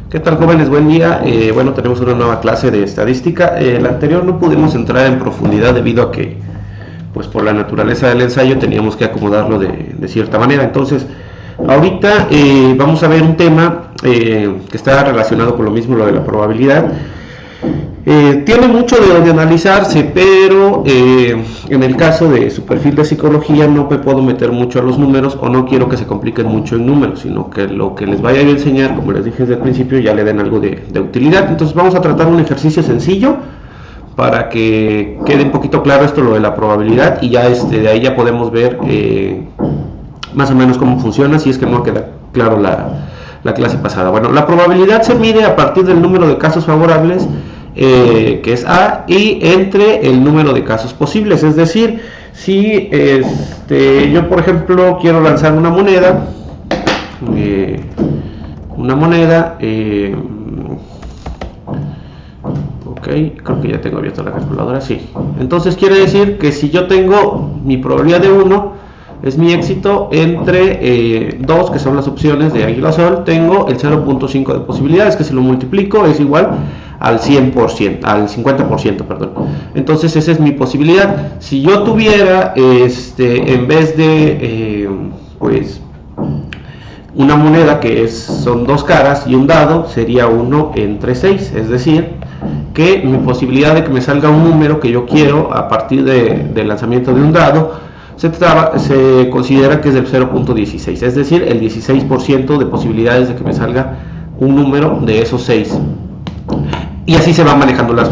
¿Qué tal, jóvenes? Buen día. Bueno, tenemos una nueva clase de estadística. La anterior no pudimos entrar en profundidad debido a que, pues por la naturaleza del ensayo, teníamos que acomodarlo de cierta manera. Entonces, ahorita vamos a ver un tema que está relacionado con lo mismo, lo de la probabilidad. Tiene mucho de donde analizarse, pero en el caso de su perfil de psicología no me puedo meter mucho a los números o no quiero que se compliquen mucho en números, sino que lo que les vaya a enseñar, como les dije desde el principio, ya le den algo de utilidad. Entonces vamos a tratar un ejercicio sencillo para que quede un poquito claro esto, lo de la probabilidad, y ya de ahí ya podemos ver más o menos cómo funciona, si es que no queda claro la clase pasada. Bueno, la probabilidad se mide a partir del número de casos favorables, que es A, y entre el número de casos posibles. Es decir, si yo por ejemplo quiero lanzar una moneda, ok, creo que ya tengo abierta la calculadora, sí. Entonces quiere decir que si yo tengo mi probabilidad de 1, es mi éxito, entre 2, que son las opciones de Águila Sol, tengo el 0.5 de posibilidades, que si lo multiplico es igual al 100%, al 50%, perdón. Entonces esa es mi posibilidad. Si yo tuviera, en vez de, pues, una moneda que son dos caras y un dado, sería 1 entre 6, es decir, que mi posibilidad de que me salga un número que yo quiero a partir del lanzamiento de un dado se considera que es del 0.16, es decir, el 16% de posibilidades de que me salga un número de esos 6. Y así se van manejando las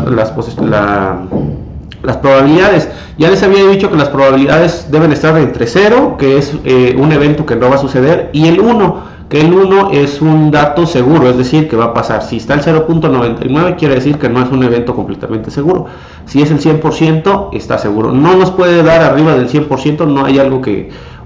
probabilidades. Ya les había dicho que las probabilidades deben estar entre 0, que es un evento que no va a suceder, y el 1, que el 1 es un dato seguro, es decir, que va a pasar. Si está el 0.99, quiere decir que no es un evento completamente seguro. Si es el 100%, está seguro. No nos puede dar arriba del 100%, no hay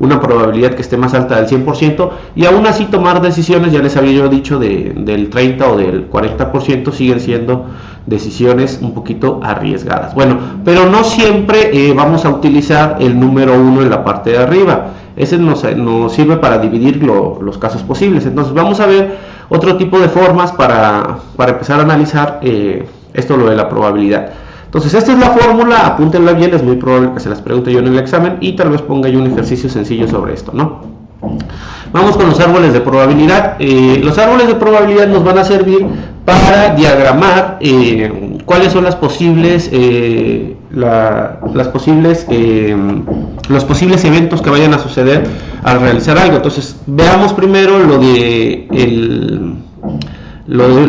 una probabilidad que esté más alta del 100%, y aún así tomar decisiones, ya les había yo dicho, del 30 o del 40%, siguen siendo decisiones un poquito arriesgadas. Bueno, pero no siempre vamos a utilizar el número 1 en la parte de arriba. Ese nos sirve para dividir los casos posibles. Entonces vamos a ver otro tipo de formas para empezar a analizar esto, lo de la probabilidad. Entonces esta es la fórmula, apúntenla bien, es muy probable que se las pregunte yo en el examen y tal vez ponga yo un ejercicio sencillo sobre esto, ¿no? Vamos con los árboles de probabilidad. Los árboles de probabilidad nos van a servir para diagramar cuáles son los posibles eventos que vayan a suceder al realizar algo. Entonces veamos primero lo de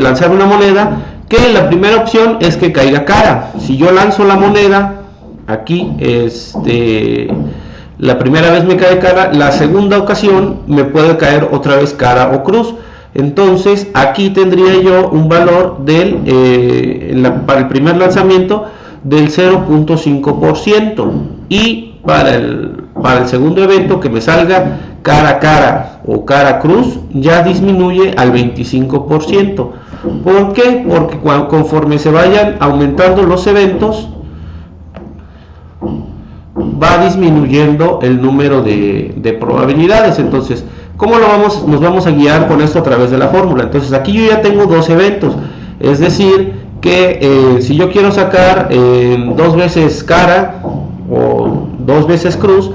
lanzar una moneda, que la primera opción es que caiga cara. Si yo lanzo la moneda aquí, la primera vez me cae cara, la segunda ocasión me puede caer otra vez cara o cruz. Entonces aquí tendría yo un valor para el primer lanzamiento del 0.5%, y para el segundo evento que me salga cara a cara o cara cruz, ya disminuye al 25%. ¿Por qué? Porque conforme se vayan aumentando los eventos, va disminuyendo el número de probabilidades. Entonces, ¿cómo nos vamos a guiar con esto? A través de la fórmula. Entonces aquí yo ya tengo dos eventos, es decir, que si yo quiero sacar 2 veces cara o 2 veces cruz,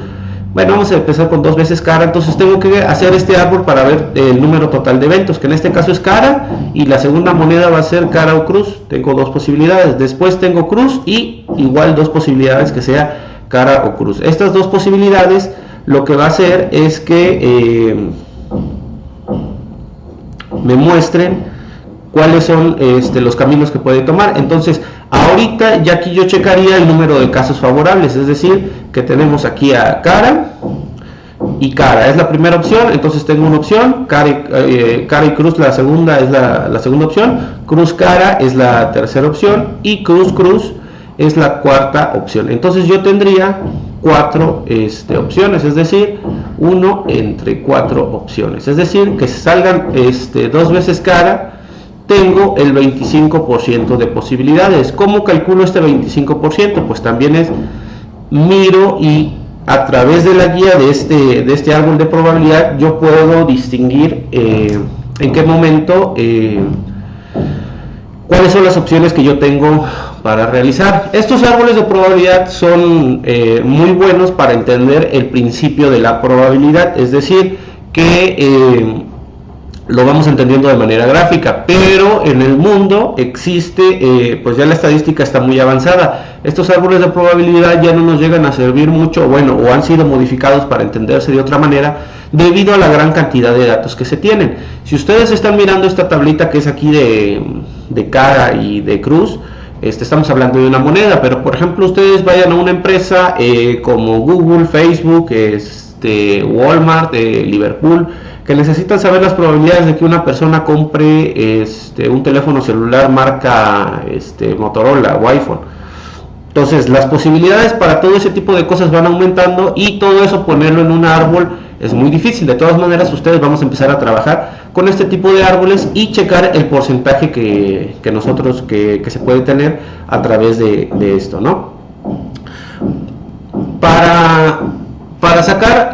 bueno, vamos a empezar con 2 veces cara. Entonces tengo que hacer este árbol para ver el número total de eventos, que en este caso es cara, y la segunda moneda va a ser cara o cruz. Tengo dos posibilidades. Después tengo cruz y igual dos posibilidades que sea cara o cruz. Estas dos posibilidades lo que va a hacer es que me muestren cuáles son los caminos que puede tomar. Entonces ahorita ya aquí yo checaría el número de casos favorables, es decir, que tenemos aquí a cara y cara, es la primera opción. Entonces tengo una opción, cara y cruz, la segunda es la segunda opción, cruz cara es la tercera opción, y cruz cruz es la cuarta opción. Entonces yo tendría 4 opciones, es decir, 1 entre 4 opciones, es decir, que salgan 2 veces cara, tengo el 25% de posibilidades. ¿Cómo calculo este 25%? Pues también miro, y a través de la guía de este árbol de probabilidad yo puedo distinguir en qué momento ¿Cuáles son las opciones que yo tengo para realizar? Estos árboles de probabilidad son muy buenos para entender el principio de la probabilidad, es decir, que lo vamos entendiendo de manera gráfica, pero en el mundo existe, pues ya la estadística está muy avanzada. Estos árboles de probabilidad ya no nos llegan a servir mucho, bueno, o han sido modificados para entenderse de otra manera, debido a la gran cantidad de datos que se tienen. Si ustedes están mirando esta tablita que es aquí de cara y de cruz, estamos hablando de una moneda, pero por ejemplo ustedes vayan a una empresa como Google, Facebook, Walmart, Liverpool, que necesitan saber las probabilidades de que una persona compre un teléfono celular marca Motorola o iPhone. Entonces las posibilidades para todo ese tipo de cosas van aumentando, y todo eso ponerlo en un árbol es muy difícil. De todas maneras, ustedes vamos a empezar a trabajar con este tipo de árboles y checar el porcentaje que se puede tener a través de esto, ¿no? Para sacar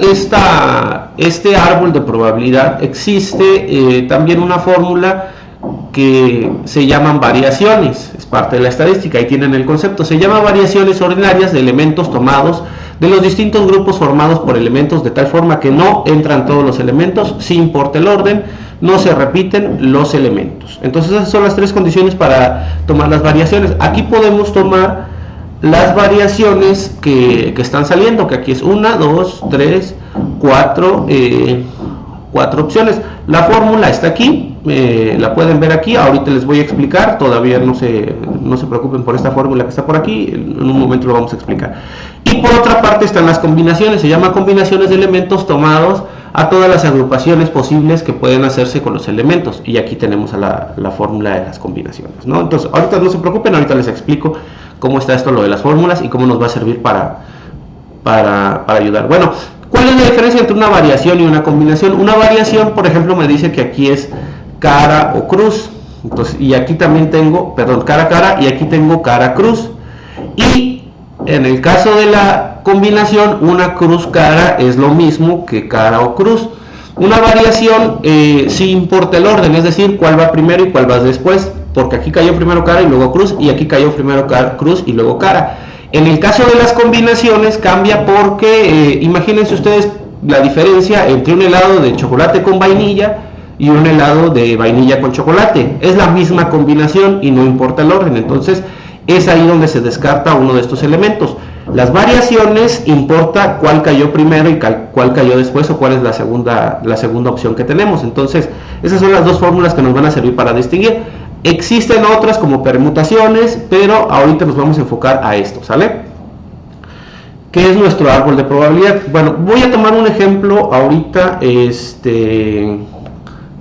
este árbol de probabilidad existe también una fórmula que se llaman variaciones, es parte de la estadística, ahí tienen el concepto. Se llama variaciones ordinarias de elementos tomados de los distintos grupos formados por elementos, de tal forma que no entran todos los elementos, sí importa el orden, no se repiten los elementos. Entonces esas son las tres condiciones para tomar las variaciones. Aquí podemos tomar las variaciones que están saliendo, que aquí es 1, 2, 3, 4 opciones. La fórmula está aquí, la pueden ver aquí, ahorita les voy a explicar, todavía no se preocupen por esta fórmula que está por aquí, en un momento lo vamos a explicar. Y por otra parte están las combinaciones, se llama combinaciones de elementos tomados a todas las agrupaciones posibles que pueden hacerse con los elementos, y aquí tenemos a la fórmula de las combinaciones, ¿no? Entonces ahorita no se preocupen, ahorita les explico cómo está esto, lo de las fórmulas, y cómo nos va a servir para ayudar. Bueno, ¿cuál es la diferencia entre una variación y una combinación? Una variación, por ejemplo, me dice que aquí es cara o cruz. Entonces, y aquí también tengo, perdón, cara, y aquí tengo cara cruz. Y en el caso de la combinación, una cruz cara es lo mismo que cara o cruz. Una variación sí importa el orden, es decir, cuál va primero y cuál va después, porque aquí cayó primero cara y luego cruz, y aquí cayó primero cruz y luego cara. En el caso de las combinaciones cambia porque imagínense ustedes la diferencia entre un helado de chocolate con vainilla y un helado de vainilla con chocolate. Es la misma combinación y no importa el orden, entonces es ahí donde se descarta uno de estos elementos. Las variaciones importa cuál cayó primero y cuál cayó después, o cuál es la segunda opción que tenemos. Entonces esas son las dos fórmulas que nos van a servir para distinguir. Existen otras como permutaciones, pero ahorita nos vamos a enfocar a esto, ¿sale? ¿Qué es nuestro árbol de probabilidad? Bueno, voy a tomar un ejemplo ahorita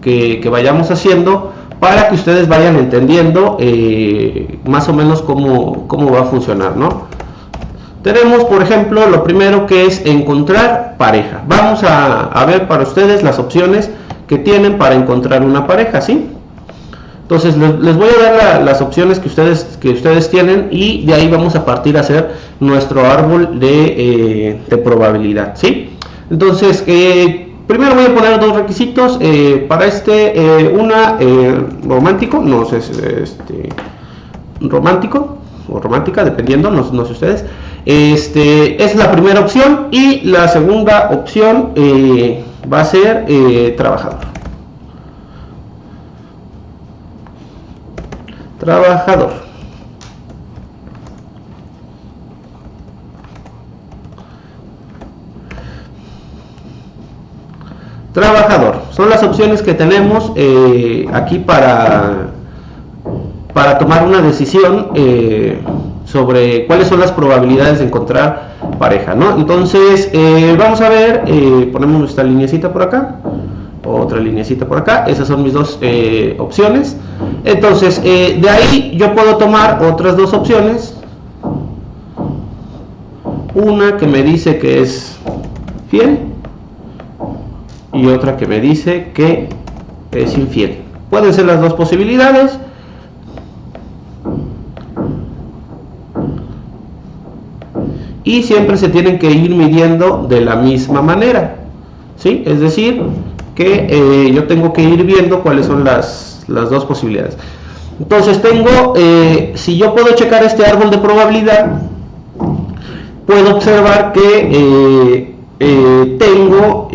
que vayamos haciendo para que ustedes vayan entendiendo más o menos cómo va a funcionar, ¿no? Tenemos, por ejemplo, lo primero que es encontrar pareja. Vamos a ver para ustedes las opciones que tienen para encontrar una pareja, ¿sí? Entonces les voy a dar las opciones que ustedes tienen, y de ahí vamos a partir a hacer nuestro árbol de probabilidad, ¿sí? Entonces, primero voy a poner dos requisitos para romántico, no sé, romántico o romántica, dependiendo, no sé ustedes. Es la primera opción, y la segunda opción va a ser trabajador. Trabajador. Son las opciones que tenemos aquí para tomar una decisión sobre cuáles son las probabilidades de encontrar pareja, ¿no? Entonces, vamos a ver, ponemos nuestra lineecita por acá, otra lineecita por acá, esas son mis dos opciones. Entonces, de ahí yo puedo tomar otras dos opciones, una que me dice que es fiel y otra que me dice que es infiel. Pueden ser las dos posibilidades. Y siempre se tienen que ir midiendo de la misma manera, ¿sí? Es decir, que yo tengo que ir viendo cuáles son las dos posibilidades. Entonces tengo, si yo puedo checar este árbol de probabilidad, puedo observar que tengo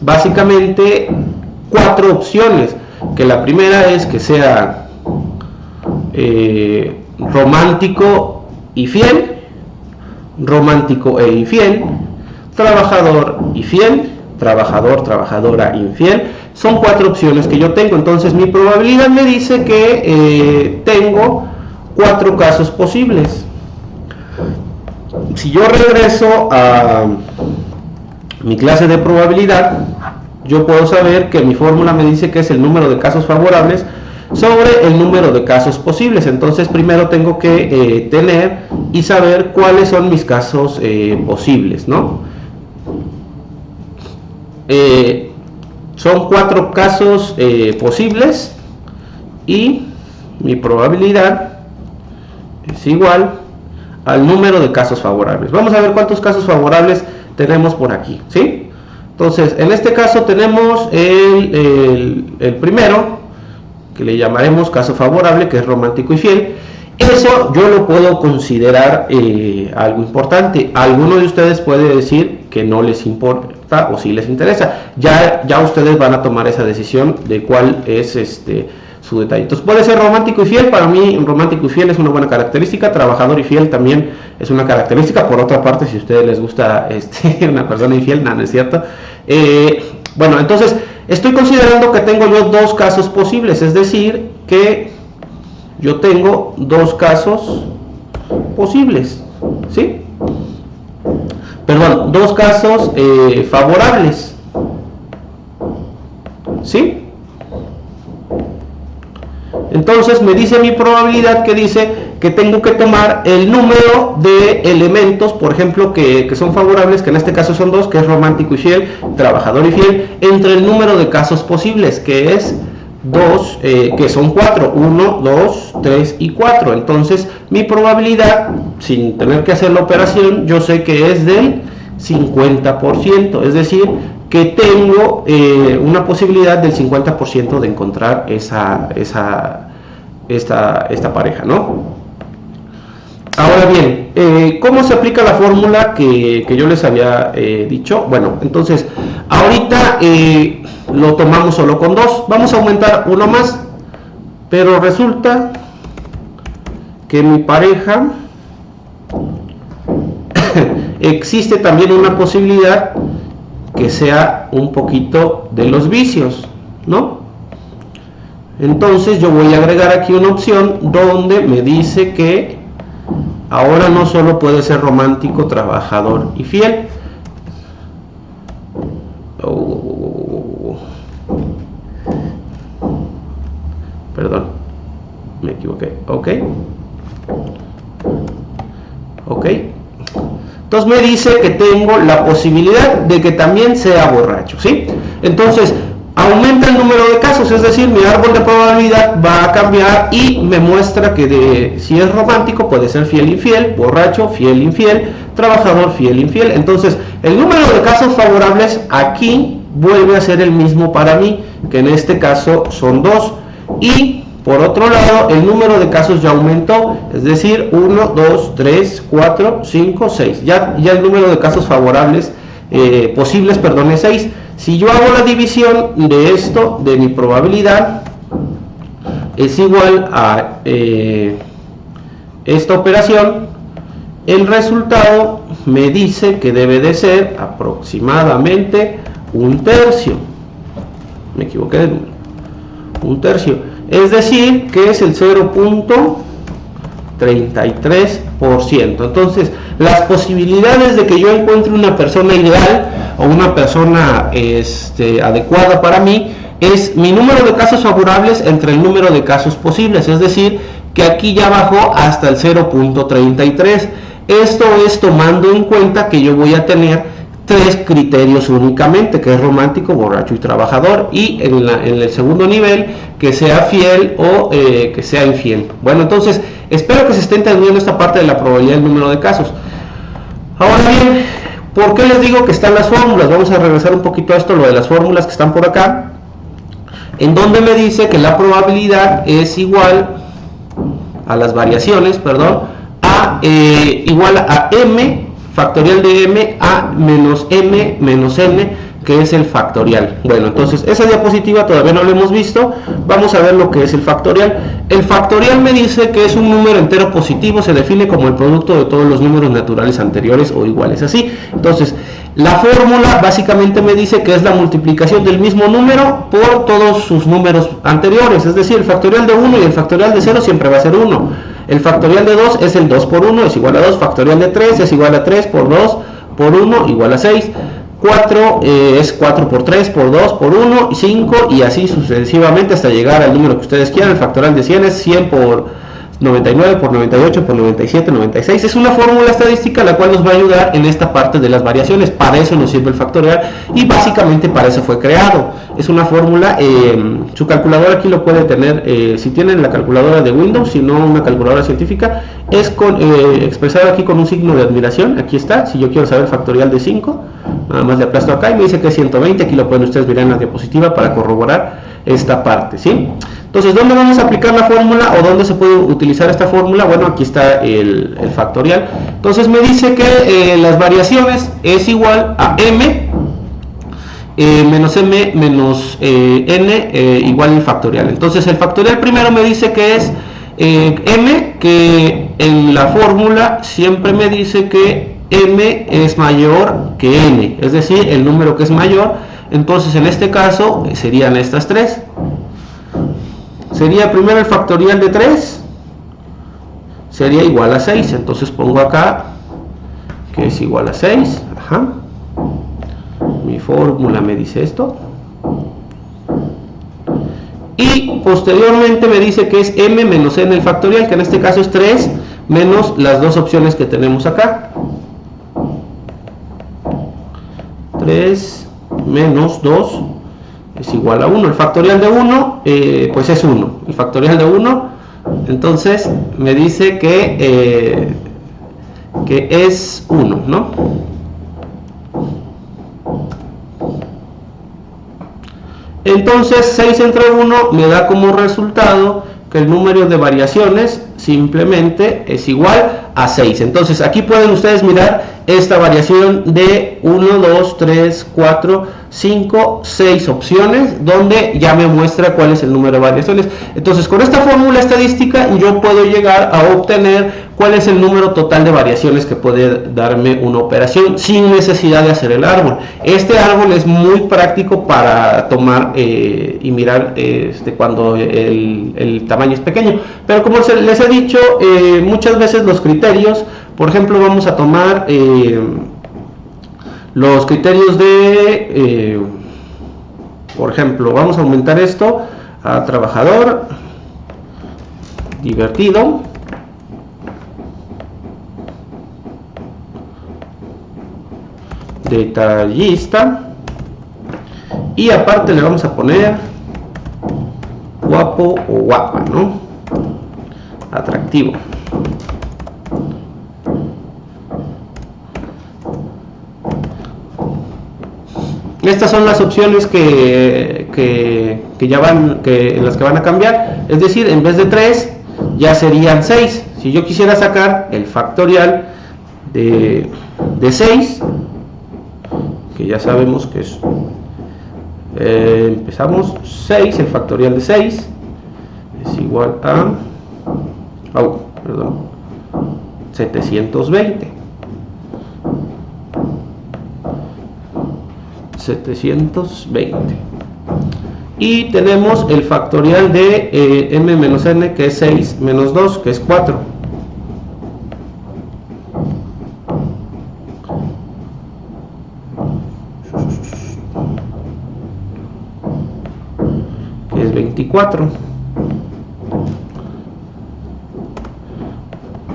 básicamente 4 opciones, que la primera es que sea romántico y fiel, romántico e infiel, trabajador y fiel, trabajador, trabajadora, infiel. Son 4 opciones que yo tengo. Entonces mi probabilidad me dice que tengo 4 casos posibles. Si yo regreso a mi clase de probabilidad, yo puedo saber que mi fórmula me dice que es el número de casos favorables sobre el número de casos posibles. Entonces primero tengo que tener y saber cuáles son mis casos posibles, ¿no? Son 4 casos posibles y mi probabilidad es igual al número de casos favorables. Vamos a ver cuántos casos favorables tenemos por aquí, ¿sí? Entonces, en este caso tenemos el primero, que le llamaremos caso favorable, que es romántico y fiel. Eso yo lo puedo considerar algo importante. Alguno de ustedes puede decir que no les importa o si les interesa. Ya ustedes van a tomar esa decisión de cuál es su detalle. Entonces puede ser romántico y fiel. Para mí romántico y fiel es una buena característica. Trabajador y fiel también es una característica. Por otra parte, si a ustedes les gusta una persona infiel, no es cierto. Bueno, entonces estoy considerando que tengo yo 2 casos posibles, es decir, que yo tengo 2 casos posibles, ¿sí? Perdón, 2 casos favorables, ¿sí? Entonces me dice mi probabilidad que dice que tengo que tomar el número de elementos, por ejemplo, que son favorables, que en este caso son 2, que es romántico y fiel, trabajador y fiel, entre el número de casos posibles, que es 2, que son 4, 1, 2, 3 y 4. Entonces mi probabilidad, sin tener que hacer la operación, yo sé que es del 50%, es decir, que tengo una posibilidad del 50% de encontrar esta pareja, ¿no? Ahora bien, ¿cómo se aplica la fórmula que yo les había dicho? Bueno, entonces, ahorita lo tomamos solo con 2. Vamos a aumentar uno más, pero resulta que mi pareja existe también una posibilidad que sea un poquito de los vicios, ¿no? Entonces yo voy a agregar aquí una opción donde me dice que ahora no solo puede ser romántico, trabajador y fiel. Perdón, me equivoqué. Ok. Entonces me dice que tengo la posibilidad de que también sea borracho, ¿sí? Entonces aumenta el número de casos, es decir, mi árbol de probabilidad va a cambiar y me muestra que si es romántico puede ser fiel, infiel, borracho, fiel, infiel, trabajador, fiel, infiel. Entonces el número de casos favorables aquí vuelve a ser el mismo para mí, que en este caso son 2. Y por otro lado, el número de casos ya aumentó, es decir, 1, 2, 3, 4, 5, 6. Ya el número de casos favorables posibles, perdón, es 6. Si yo hago la división de esto, de mi probabilidad, es igual a esta operación, el resultado me dice que debe de ser aproximadamente 1/3. Me equivoqué de número. 1/3. Es decir, que es el 0.33%. Entonces, las posibilidades de que yo encuentre una persona ideal o una persona adecuada para mí es mi número de casos favorables entre el número de casos posibles. Es decir, que aquí ya bajó hasta el 0.33. Esto es tomando en cuenta que yo voy a tener 3 criterios únicamente, que es romántico, borracho y trabajador, y en el segundo nivel que sea fiel o que sea infiel. Bueno, entonces espero que se esté entendiendo esta parte de la probabilidad del número de casos. Ahora bien, ¿por qué les digo que están las fórmulas? Vamos a regresar un poquito a esto, lo de las fórmulas que están por acá. en donde me dice que la probabilidad es igual a las variaciones, perdón, igual a m factorial de m a menos m menos n, que es el factorial. Bueno, entonces esa diapositiva todavía no la hemos visto. Vamos a ver lo que es el factorial. El factorial me dice que es un número entero positivo, se define como el producto de todos los números naturales anteriores o iguales así. Entonces, la fórmula básicamente me dice que es la multiplicación del mismo número por todos sus números anteriores. Es decir, el factorial de 1 y el factorial de 0 siempre va a ser 1. El factorial de 2 es el 2 por 1, es igual a 2. Factorial de 3 es igual a 3 por 2 por 1, igual a 6. 4 es 4 por 3 por 2 por 1, 5 y así sucesivamente hasta llegar al número que ustedes quieran. El factorial de 100 es 100 por 99 por 98 por 97, 96. Es una fórmula estadística la cual nos va a ayudar en esta parte de las variaciones. Para eso nos sirve el factorial y básicamente para eso fue creado. Es una fórmula, su calculadora aquí lo puede tener, si tienen la calculadora de Windows, si no una calculadora científica, es expresado aquí con un signo de admiración. Aquí está, si yo quiero saber el factorial de 5, nada más le aplasto acá y me dice que es 120. Aquí lo pueden ustedes mirar en la diapositiva para corroborar esta parte, ¿sí? Entonces, ¿dónde vamos a aplicar la fórmula o dónde se puede utilizar esta fórmula? Bueno, aquí está el factorial. Entonces me dice que las variaciones es igual a m menos m menos n igual al factorial. Entonces el factorial primero me dice que es m, que en la fórmula siempre me dice que m es mayor que n, es decir, el número que es mayor. Entonces en este caso serían estas tres. Sería primero el factorial de 3, sería igual a 6, entonces pongo acá que es igual a 6, ajá. Mi fórmula me dice esto. Y posteriormente me dice que es m menos n el factorial, que en este caso es 3 menos las dos opciones que tenemos acá. 3 menos 2 es igual a 1. El factorial de 1 pues es 1. El factorial de 1 entonces me dice que es 1, ¿no? Entonces 6 entre 1 me da como resultado que el número de variaciones simplemente es igual a 6. Entonces aquí pueden ustedes mirar esta variación de 1, 2, 3, 4, 5, 6 opciones, donde ya me muestra cuál es el número de variaciones. Entonces con esta fórmula estadística yo puedo llegar a obtener cuál es el número total de variaciones que puede darme una operación sin necesidad de hacer el árbol. Este árbol es muy práctico para tomar y mirar cuando el tamaño es pequeño, pero como les he dicho, muchas veces los criterios, por ejemplo, vamos a tomar los criterios de, por ejemplo, vamos a aumentar esto a trabajador, divertido, detallista, y aparte le vamos a poner guapo o guapa, ¿no? Atractivo. Estas son las opciones ya van, en las que van a cambiar. Es decir, en vez de 3 ya serían 6. Si yo quisiera sacar el factorial de 6, que ya sabemos que es, empezamos 6, el factorial de 6 es igual a 720. 720. Y tenemos el factorial de m menos n, que es 6 menos 2, que es 4. Que es 24.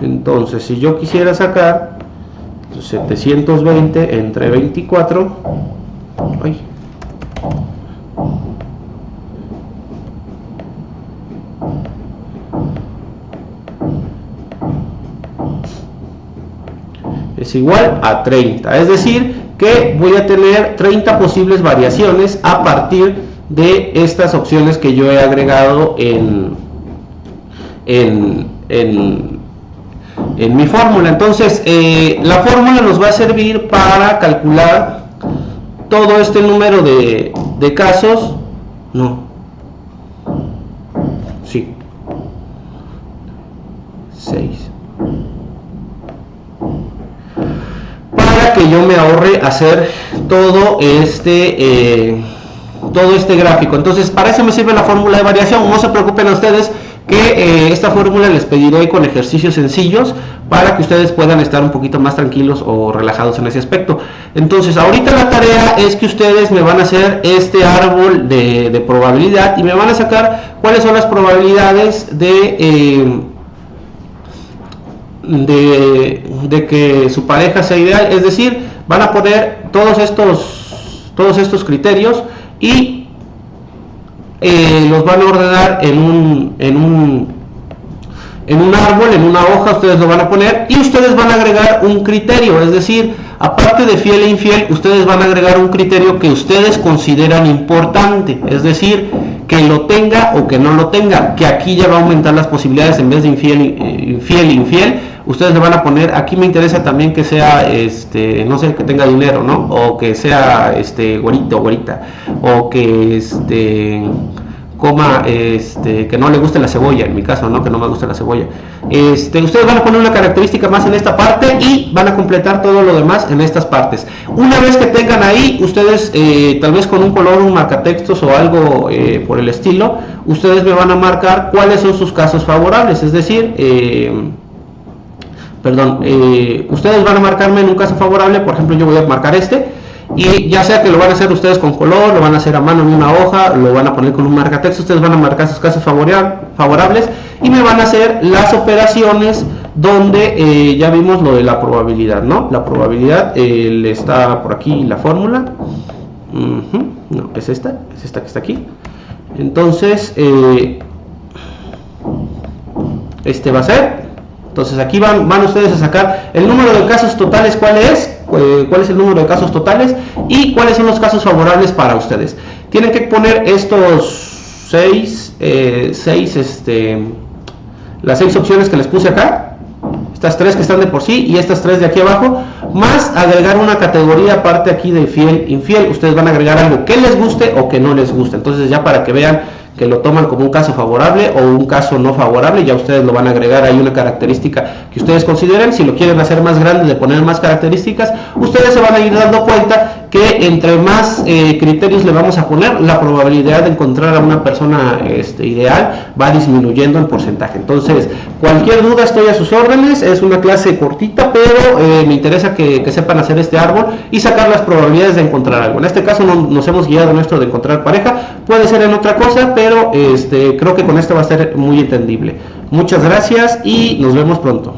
Entonces, si yo quisiera sacar 720 entre 24, es igual a 30, es decir que voy a tener 30 posibles variaciones a partir de estas opciones que yo he agregado en mi fórmula. Entonces la fórmula nos va a servir para calcular todo este número de casos. No, sí, 6, para que yo me ahorre hacer todo este gráfico. Entonces para eso me sirve la fórmula de variación. No se preocupen a ustedes que esta fórmula les pediré con ejercicios sencillos para que ustedes puedan estar un poquito más tranquilos o relajados en ese aspecto. Entonces ahorita la tarea es que ustedes me van a hacer este árbol de probabilidad y me van a sacar cuáles son las probabilidades de que su pareja sea ideal. Es decir, van a poner todos estos criterios y los van a ordenar en un árbol, en una hoja. Ustedes lo van a poner y ustedes van a agregar un criterio. Es decir, aparte de fiel e infiel, ustedes van a agregar un criterio que ustedes consideran importante. Es decir, que lo tenga o que no lo tenga, que aquí ya va a aumentar las posibilidades. En vez de infiel, ustedes le van a poner, aquí me interesa también que sea, no sé, que tenga dinero, ¿no? O que sea, güerito o güerita, o que, coma, que no le guste la cebolla, en mi caso, ¿no? Que no me gusta la cebolla. Ustedes van a poner una característica más en esta parte y van a completar todo lo demás en estas partes. Una vez que tengan ahí, ustedes, tal vez con un color, un marcatextos o algo por el estilo, ustedes me van a marcar cuáles son sus casos favorables. Es decir, ustedes van a marcarme en un caso favorable. Por ejemplo, yo voy a marcar y ya sea que lo van a hacer ustedes con color, lo van a hacer a mano en una hoja, lo van a poner con un marcatexto, ustedes van a marcar sus casos favorables y me van a hacer las operaciones donde ya vimos lo de la probabilidad, ¿no? La probabilidad está por aquí la fórmula. No, es esta que está aquí. Entonces va a ser. Entonces aquí van ustedes a sacar el número de casos totales. ¿Cuál es el número de casos totales y cuáles son los casos favorables para ustedes? Tienen que poner estos las 6 opciones que les puse acá, estas 3 que están de por sí y estas 3 de aquí abajo, más agregar una categoría aparte aquí de fiel, infiel. Ustedes van a agregar algo que les guste o que no les guste. Entonces ya para que vean que lo toman como un caso favorable o un caso no favorable, ya ustedes lo van a agregar ahí una característica que ustedes consideren. Si lo quieren hacer más grande, de poner más características, ustedes se van a ir dando cuenta que entre más criterios le vamos a poner, la probabilidad de encontrar a una persona ideal va disminuyendo en porcentaje. Entonces, cualquier duda, estoy a sus órdenes. Es una clase cortita, pero me interesa que sepan hacer este árbol y sacar las probabilidades de encontrar algo. En este caso nos hemos guiado en esto de encontrar pareja, puede ser en otra cosa, pero creo que con esto va a ser muy entendible. Muchas gracias y nos vemos pronto.